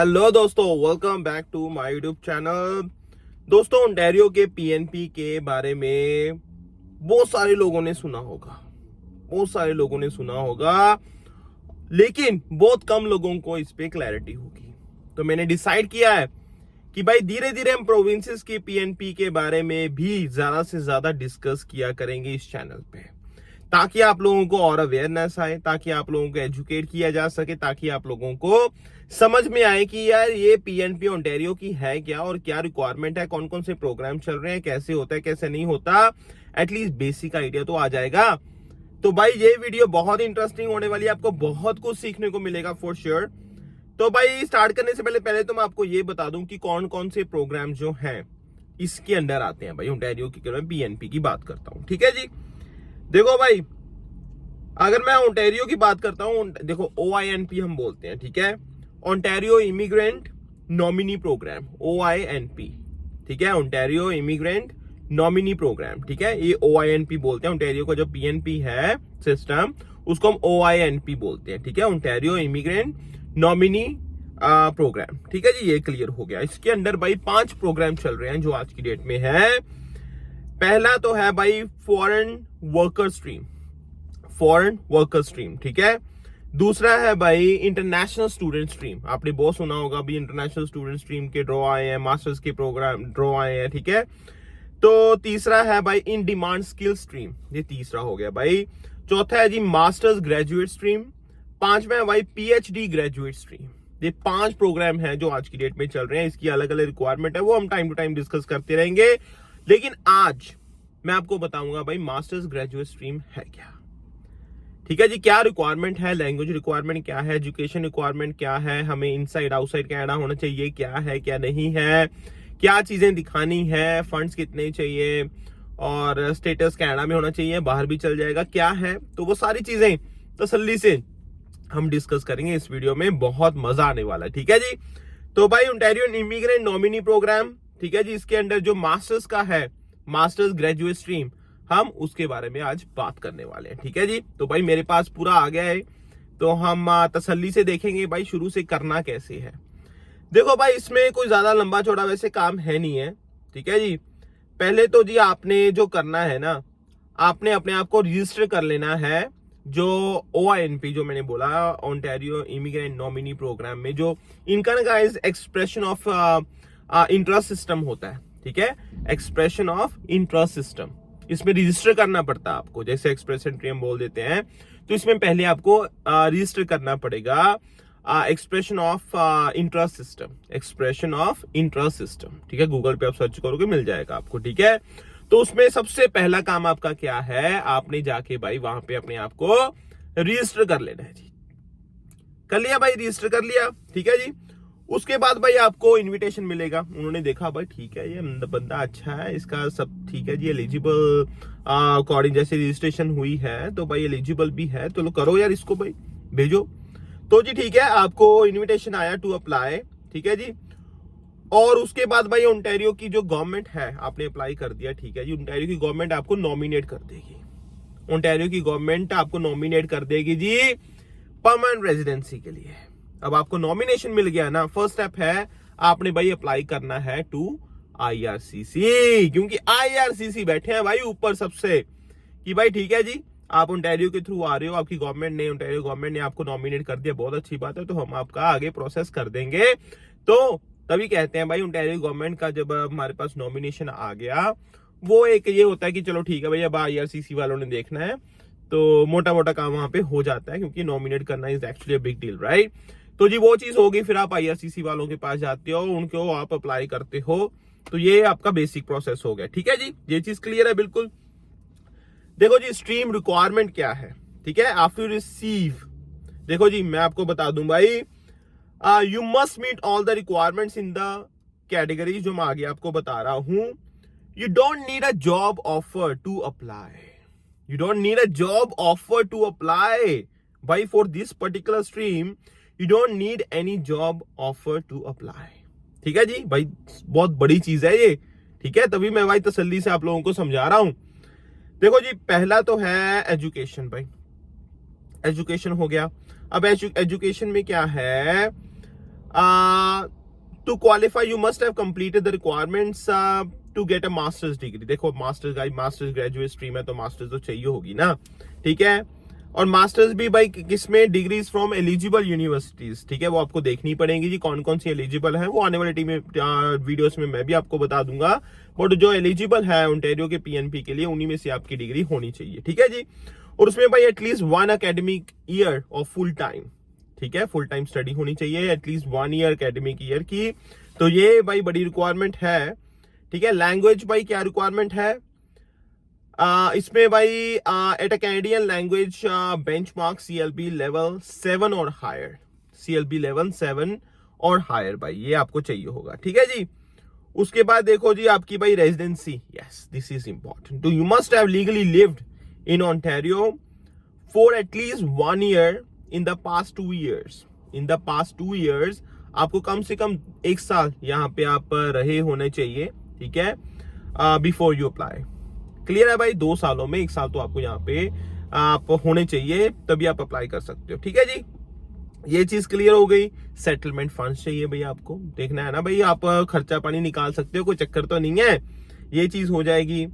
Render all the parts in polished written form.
Hello दोस्तों, welcome back to my YouTube channel. दोस्तों, Ontario के पीएनपी के बारे में बहुत सारे लोगों ने सुना होगा, लेकिन बहुत कम लोगों को इस पे क्लैरिटी होगी। तो मैंने डिसाइड किया है कि भाई धीरे धीरे हम प्रोविंसेस की पीएनपी के बारे में भी ज्यादा से ज्यादा डिस्कस किया करेंगे इस चैनल पे, ताकि आप लोगों को और अवेयरनेस आए, ताकि आप लोगों को एजुकेट किया जा सके, ताकि आप लोगों को समझ में आए कि यार ये पीएनपी ओंटारियो की है क्या और क्या रिक्वायरमेंट है, कौन कौन से प्रोग्राम चल रहे हैं, कैसे होता है कैसे नहीं होता, एटलीस्ट बेसिक आइडिया तो आ जाएगा। तो भाई ये वीडियो बहुत इंटरेस्टिंग होने वाली है, आपको बहुत कुछ सीखने को मिलेगा फॉर श्योर। तो भाई स्टार्ट करने से पहले तो मैं आपको ये बता दूं कि कौन कौन से प्रोग्राम जो हैं इसके अंडर आते हैं। भाई ओंटारियो की पीएनपी की बात करता हूं, ठीक है जी। देखो भाई, अगर मैं ओंटारियो की बात करता हूं, देखो OINP हम बोलते हैं, ठीक है, Ontario immigrant nominee program, OINP, ठीक है, ओंटारियो इमिग्रेंट नॉमिनी प्रोग्राम, ठीक है, ये OINP बोलते हैं। ओंटारियो का जो PNP है सिस्टम, उसको हम OINP बोलते हैं, ठीक है, ओंटारियो इमिग्रेंट नॉमिनी प्रोग्राम, ठीक है जी। ये क्लियर हो गया। इसके अंदर भाई 5 प्रोग्राम चल रहे हैं जो आज की डेट में है। पहला तो है भाई फॉरेन वर्कर स्ट्रीम, ठीक है। दूसरा है भाई इंटरनेशनल स्टूडेंट स्ट्रीम, आपने बहुत सुना होगा भी इंटरनेशनल स्टूडेंट स्ट्रीम के ड्रॉ आए हैं, मास्टर्स के प्रोग्राम ड्रॉ आए हैं, ठीक है। तो तीसरा है भाई इन डिमांड स्किल स्ट्रीम, ये तीसरा हो गया भाई। चौथा है जी मास्टर्स ग्रेजुएट स्ट्रीम। पांचवा है भाई PhD ग्रेजुएट स्ट्रीम। ये 5 प्रोग्राम हैं जो आज की डेट में चल रहे हैं। इसकी अलग अलग रिक्वायरमेंट है, वो हम टाइम टू टाइम डिस्कस करते रहेंगे, लेकिन आज मैं आपको बताऊंगा भाई मास्टर्स ग्रेजुएट स्ट्रीम है क्या, ठीक है जी। क्या रिक्वायरमेंट है, लैंग्वेज रिक्वायरमेंट क्या है, एजुकेशन रिक्वायरमेंट क्या है, हमें इनसाइड आउटसाइड कनाडा होना चाहिए क्या है क्या नहीं है, क्या चीजें दिखानी है, फंड्स कितने चाहिए, और स्टेटस कनाडा में होना चाहिए, बाहर भी चल जाएगा, क्या है। तो वो सारी चीजें तसल्ली से हम डिस्कस करेंगे इस वीडियो में, बहुत मजा आने वाला है, ठीक है जी। तो भाई ओंटारियो इमिग्रेंट नॉमिनी प्रोग्राम, ठीक है जी, इसके अंदर जो मास्टर्स का है, मास्टर्स ग्रेजुएट स्ट्रीम, हम उसके बारे में आज बात करने वाले हैं, ठीक है जी। तो भाई मेरे पास पूरा आ गया है, तो हम तसल्ली से देखेंगे भाई शुरू से करना कैसे है। देखो भाई, इसमें कोई ज्यादा लंबा चौड़ा वैसे काम है नहीं है, ठीक है जी। पहले तो जी आपने जो करना है ना, आपने अपने आप को रजिस्टर कर लेना है जो OINP जो मैंने बोला, ओंटारियो इमिग्रेंट नॉमिनी प्रोग्राम में, जो इनका ना guys expression of interest system होता है, ठीक है, एक्सप्रेशन ऑफ इंटरेस्ट सिस्टम, इसमें रजिस्टर करना पड़ता है आपको। जैसे एक्सप्रेस एंट्री हम बोल देते हैं, तो इसमें पहले आपको रजिस्टर करना पड़ेगा एक्सप्रेशन ऑफ इंटरेस्ट सिस्टम, ठीक है। गूगल पे आप सर्च करोगे मिल जाएगा आपको, ठीक है। तो उसमें सबसे पहला काम आपका क्या है, आपने जाके भाई वहां पे अपने आप को रजिस्टर कर लेना है जी। कर लिया भाई, रजिस्टर कर लिया, ठीक है जी। उसके बाद भाई आपको इनविटेशन मिलेगा। उन्होंने देखा भाई ठीक है ये बंदा अच्छा है, इसका सब ठीक है जी, एलिजिबल अकॉर्डिंग जैसे रजिस्ट्रेशन हुई है, तो भाई एलिजिबल भी है, तो लो करो यार इसको भाई, भेजो। तो जी ठीक है, आपको इनविटेशन आया टू अप्लाई, ठीक है जी। और उसके बाद भाई ओंटारियो की जो गवर्नमेंट है, आपने अप्लाई कर दिया, ठीक है जी, ओंटारियो की गवर्नमेंट आपको नॉमिनेट कर देगी, ओंटारियो की गवर्नमेंट आपको नॉमिनेट कर देगी जी परमानेंट रेजिडेंसी के लिए। अब आपको नॉमिनेशन मिल गया ना, फर्स्ट स्टेप है आपने भाई अप्लाई करना है टू IRCC, क्योंकि IRCC बैठे हैं भाई ऊपर सबसे, कि भाई ठीक है जी आप ओंटारियो के थ्रू आ रहे हो, आपकी गवर्नमेंट ने, ओंटारियो गवर्नमेंट ने आपको नॉमिनेट कर दिया, बहुत अच्छी बात है, तो हम आपका आगे प्रोसेस कर देंगे। तो तभी कहते हैं भाई ओंटारियो गवर्नमेंट का जब हमारे पास नॉमिनेशन आ गया, वो एक ये होता है कि चलो ठीक है भाई अब IRCC वालों ने देखना है, तो मोटा मोटा काम वहां पे हो जाता है, क्योंकि नॉमिनेट करना is actually a big deal, right. तो जी वो चीज होगी, फिर आप IRCC वालों के पास जाते हो, उनको आप अप्लाई करते हो, तो ये आपका बेसिक प्रोसेस हो गया, ठीक है जी। ये चीज क्लियर है बिल्कुल। देखो जी स्ट्रीम रिक्वायरमेंट क्या है, ठीक है, आफ्टर रिसीव, देखो जी मैं आपको बता दूं भाई, you must meet all the requirements in the category जो मैं आगे आपको बता रहा हूं। You don't need a job offer to apply, you don't need a job offer to apply भाई for this particular stream, you don't need any job offer to apply, ठीक है जी। भाई बहुत बड़ी चीज है ये, ठीक है, तभी मैं भाई तसल्ली से आप लोगों को समझा रहा हूं। देखो जी पहला तो है एजुकेशन, भाई एजुकेशन हो गया। अब एजुकेशन में क्या है, to qualify you must have completed the requirements to get a master's degree. देखो मास्टर्स ग्रेजुएट स्ट्रीम है तो मास्टर्स तो चाहिए होगी ना, ठीक है। और मास्टर्स भी भाई किसमें, डिग्रीज फ्रॉम एलिजिबल यूनिवर्सिटीज, ठीक है, वो आपको देखनी पड़ेगी जी कौन कौन सी एलिजिबल है। वो आने वाले वीडियोस में मैं भी आपको बता दूंगा, बट जो एलिजिबल है ओंटारियो के पीएनपी के लिए उन्हीं में से आपकी डिग्री होनी चाहिए, ठीक है जी। और उसमें भाई at least 1 academic year of full time, ठीक है, फुल टाइम स्टडी होनी चाहिए, एटलीस्ट 1 ईयर एकेडमिक ईयर की। तो ये भाई बड़ी रिक्वायरमेंट है, ठीक है। लैंग्वेज भाई क्या रिक्वायरमेंट है इसमें भाई, at a Canadian language benchmark CLB level 7 और हायर, CLB लेवल 7 और हायर भाई ये आपको चाहिए होगा, ठीक है जी। उसके बाद देखो जी आपकी भाई residency, yes this is important, तो you must have legally lived in Ontario for at least 1 year in the past 2 years. In the past 2 years आपको कम से कम 1 साल यहाँ पे आप रहे होने चाहिए, ठीक है, बिफोर यू अप्लाई। क्लियर है भाई, 2 सालों में 1 साल तो आपको यहाँ पे आप होने चाहिए, तभी आप अप्लाई कर सकते हो, ठीक है जी। ये चीज क्लियर हो गई। सेटलमेंट फंड्स चाहिए भैया, आपको देखना है ना भाई, आप खर्चा पानी निकाल सकते हो, कोई चक्कर तो नहीं है, ये चीज हो जाएगी।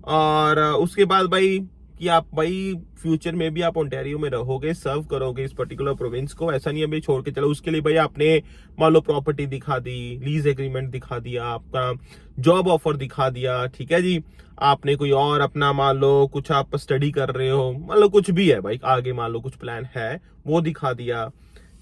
और उसके बाद भाई कि आप भाई फ्यूचर में भी आप ओंटारियो में रहोगे, सर्व करोगे इस पर्टिकुलर प्रोविंस को, ऐसा नहीं है भाई छोड़ के चलो। उसके लिए भाई आपने मान लो प्रॉपर्टी दिखा दी, लीज एग्रीमेंट दिखा दिया, आपका जॉब ऑफर दिखा दिया, ठीक है जी। आपने कोई और अपना मान लो कुछ आप स्टडी कर रहे हो, मान लो कुछ भी है भाई आगे, मान लो कुछ प्लान है वो दिखा दिया,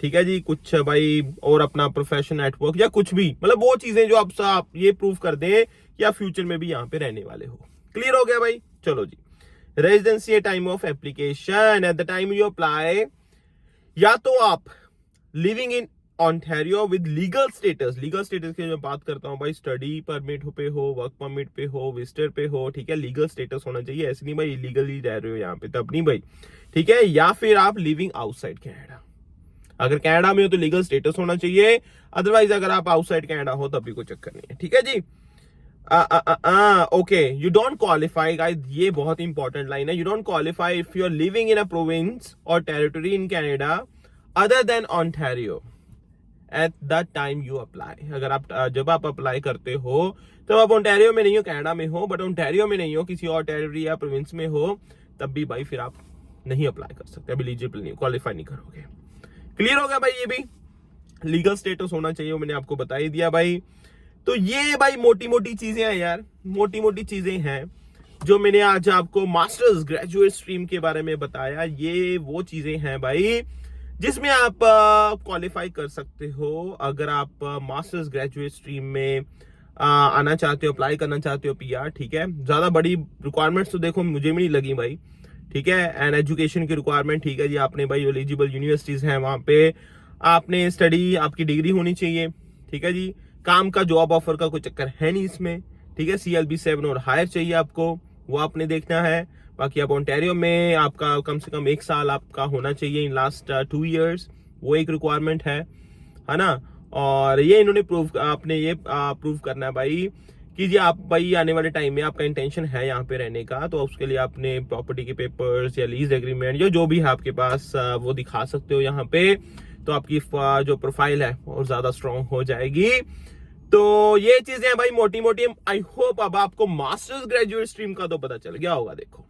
ठीक है जी। कुछ भाई और अपना प्रोफेशन नेटवर्क या कुछ भी, मतलब वो चीजें जो आप ये प्रूव कर दें कि आप फ्यूचर में भी यहाँ पे रहने वाले हो। क्लियर हो गया भाई, चलो जी। Residency at time of application, at the time you apply, या तो आप living in Ontario with legal status, legal status की जो बात करता हूं भाई, स्टडी परमिट पे हो, वर्क परमिट पे हो, विजिटर पे हो, ठीक है, लीगल स्टेटस होना चाहिए, ऐसे नहीं भाई इलीगली रह रहे हो यहाँ पे तब नहीं भाई, ठीक है। या फिर आप लिविंग आउटसाइड कनाडा, अगर कनाडा में हो तो लीगल स्टेटस होना चाहिए, अदरवाइज अगर आप आउटसाइड कनाडा हो तब भी कोई चक्कर नहीं है, ठीक है जी। Okay, you don't qualify guys, ये बहुत इंपॉर्टेंट लाइन है, you don't qualify if you are living in a province or territory in Canada other than Ontario at the time you apply. अगर आप जब आप अप्लाई करते हो तब आप ओंटारियो में नहीं हो, कनाडा में हो, बट ओंटारियो में नहीं हो, किसी और टेरिटरी या प्रोविंस में हो, तब भी भाई फिर आप नहीं अप्लाई कर सकते, अब एलिजिबल नहीं, क्वालिफाई नहीं करोगे। क्लियर हो गया भाई, ये भी लीगल स्टेटस होना चाहिए, मैंने आपको बता ही दिया भाई। तो ये भाई मोटी मोटी चीजें हैं यार, मोटी मोटी चीजें हैं जो मैंने आज आपको मास्टर्स ग्रेजुएट स्ट्रीम के बारे में बताया। ये वो चीजें हैं भाई जिसमें आप क्वालिफाई कर सकते हो अगर आप मास्टर्स ग्रेजुएट स्ट्रीम में आना चाहते हो, अप्लाई करना चाहते हो PR, ठीक है। ज्यादा बड़ी रिक्वायरमेंट्स तो देखो मुझे भी नहीं लगी भाई, ठीक है। एंड एजुकेशन की रिक्वायरमेंट, ठीक है जी, आपने भाई एलिजिबल यूनिवर्सिटीज हैं वहां पे आपने स्टडी, आपकी डिग्री होनी चाहिए, ठीक है जी। काम का जॉब ऑफर का कोई चक्कर है नहीं इसमें, ठीक है। CLB 7 और हायर चाहिए आपको, वो आपने देखना है। बाकी आप ओंटारियो में आपका कम से कम 1 साल आपका होना चाहिए इन लास्ट 2 ईयर्स, वो एक रिक्वायरमेंट है ना। और ये इन्होंने आपने ये प्रूव करना है भाई कि जी आप भाई आने वाले टाइम में आपका इंटेंशन है यहाँ पे रहने का, तो उसके लिए आपने प्रॉपर्टी के पेपर्स या लीज एग्रीमेंट या जो भी है आपके पास वो दिखा सकते हो यहाँ पे, तो आपकी जो प्रोफाइल है और ज्यादा स्ट्रॉन्ग हो जाएगी। तो ये चीजें भाई मोटी मोटी, आई होप अब आपको मास्टर्स ग्रेजुएट स्ट्रीम का तो पता चल गया होगा। देखो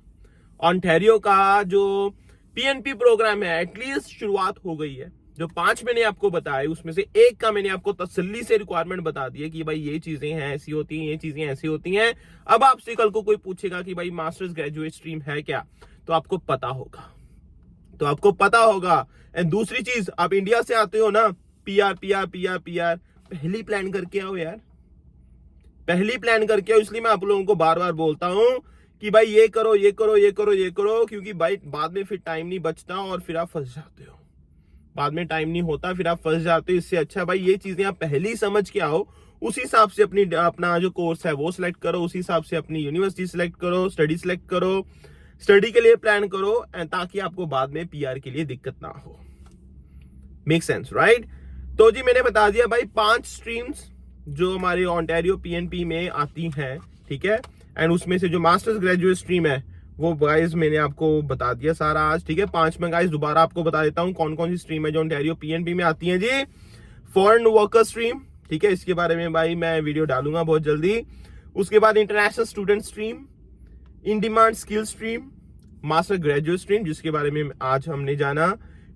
ओंटारियो का जो PNP प्रोग्राम है एटलीस्ट शुरुआत हो गई है, जो 5 मैंने आपको बताया उसमें से एक का मैंने आपको तसल्ली से रिक्वायरमेंट बता दी है कि भाई ये चीजें हैं ऐसी होती हैं, ये चीजें ऐसी होती हैं। अब आपसे कल को कोई पूछेगा कि भाई मास्टर्स ग्रेजुएट स्ट्रीम है क्या, तो आपको पता होगा, तो आपको पता होगा। एंड दूसरी चीज, आप इंडिया से आते हो ना, PR पहली प्लान करके आओ यार, पहली प्लान करके आओ। इसलिए मैं आप लोगों को बार बार बोलता हूं कि भाई ये करो ये करो ये करो ये करो, क्योंकि भाई बाद में फिर टाइम नहीं बचता और फिर आप फंस जाते हो, बाद में टाइम नहीं होता फिर आप फंस जाते हो। इससे अच्छा भाई ये चीजें आप पहले ही समझ के आओ, उस हिसाब से अपना जो कोर्स है वो सिलेक्ट करो, उसी हिसाब से अपनी यूनिवर्सिटी सिलेक्ट करो, स्टडी सिलेक्ट करो, स्टडी के लिए प्लान करो, ताकि आपको बाद में PR के लिए दिक्कत ना हो। Make sense right? तो जी मैंने बता दिया भाई 5 स्ट्रीम्स जो हमारे ओंटारियो PNP में आती हैं, ठीक है। एंड उसमें से जो मास्टर्स ग्रेजुएट स्ट्रीम है वो गाइस मैंने आपको बता दिया सारा आज, ठीक है। 5 में गाइस दोबारा आपको बता देता हूं कौन कौन सी स्ट्रीम है जो ओंटारियो PNP में आती है जी। फॉरेन वर्कर स्ट्रीम, ठीक है, इसके बारे में भाई मैं वीडियो डालूंगा बहुत जल्दी। उसके बाद international student stream, in demand skill stream, master graduate stream, जिसके बारे में आज हमने जाना,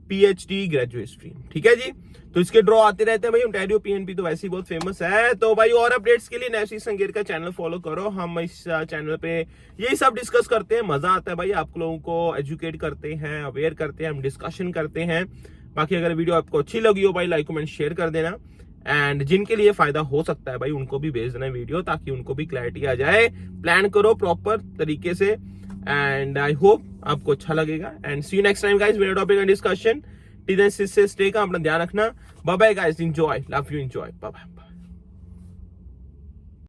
पीएचडी ग्रेजुएट स्ट्रीम, ठीक है जी। तो इसके ड्रॉ आते रहते हैं भाई, ओंटारियो पीएनपी तो वैसे ही बहुत फेमस है। तो भाई और अपडेट्स के लिए नैसी संगीत का चैनल फॉलो करो। हम इस चैनल पे यही सब डिस्कस करते हैं, मजा आता है भाई, आप लोगों को एजुकेट करते हैं, अवेयर करते हैं, हम डिस्कशन करते हैं। बाकी अगर वीडियो आपको अच्छी लगी हो भाई, लाइक कमेंट शेयर कर देना, एंड जिनके लिए फायदा हो सकता है भाई उनको भी भेज देना वीडियो, ताकि उनको भी क्लैरिटी आ जाए। प्लान करो प्रॉपर तरीके से, एंड आई होप आपको अच्छा लगेगा। And see you next time guys, मेरा टॉपिक एंड डिस्कशन। टीजन से स्टे का अपना ध्यान रखना। Bye bye guys, enjoy, love you, enjoy, bye bye.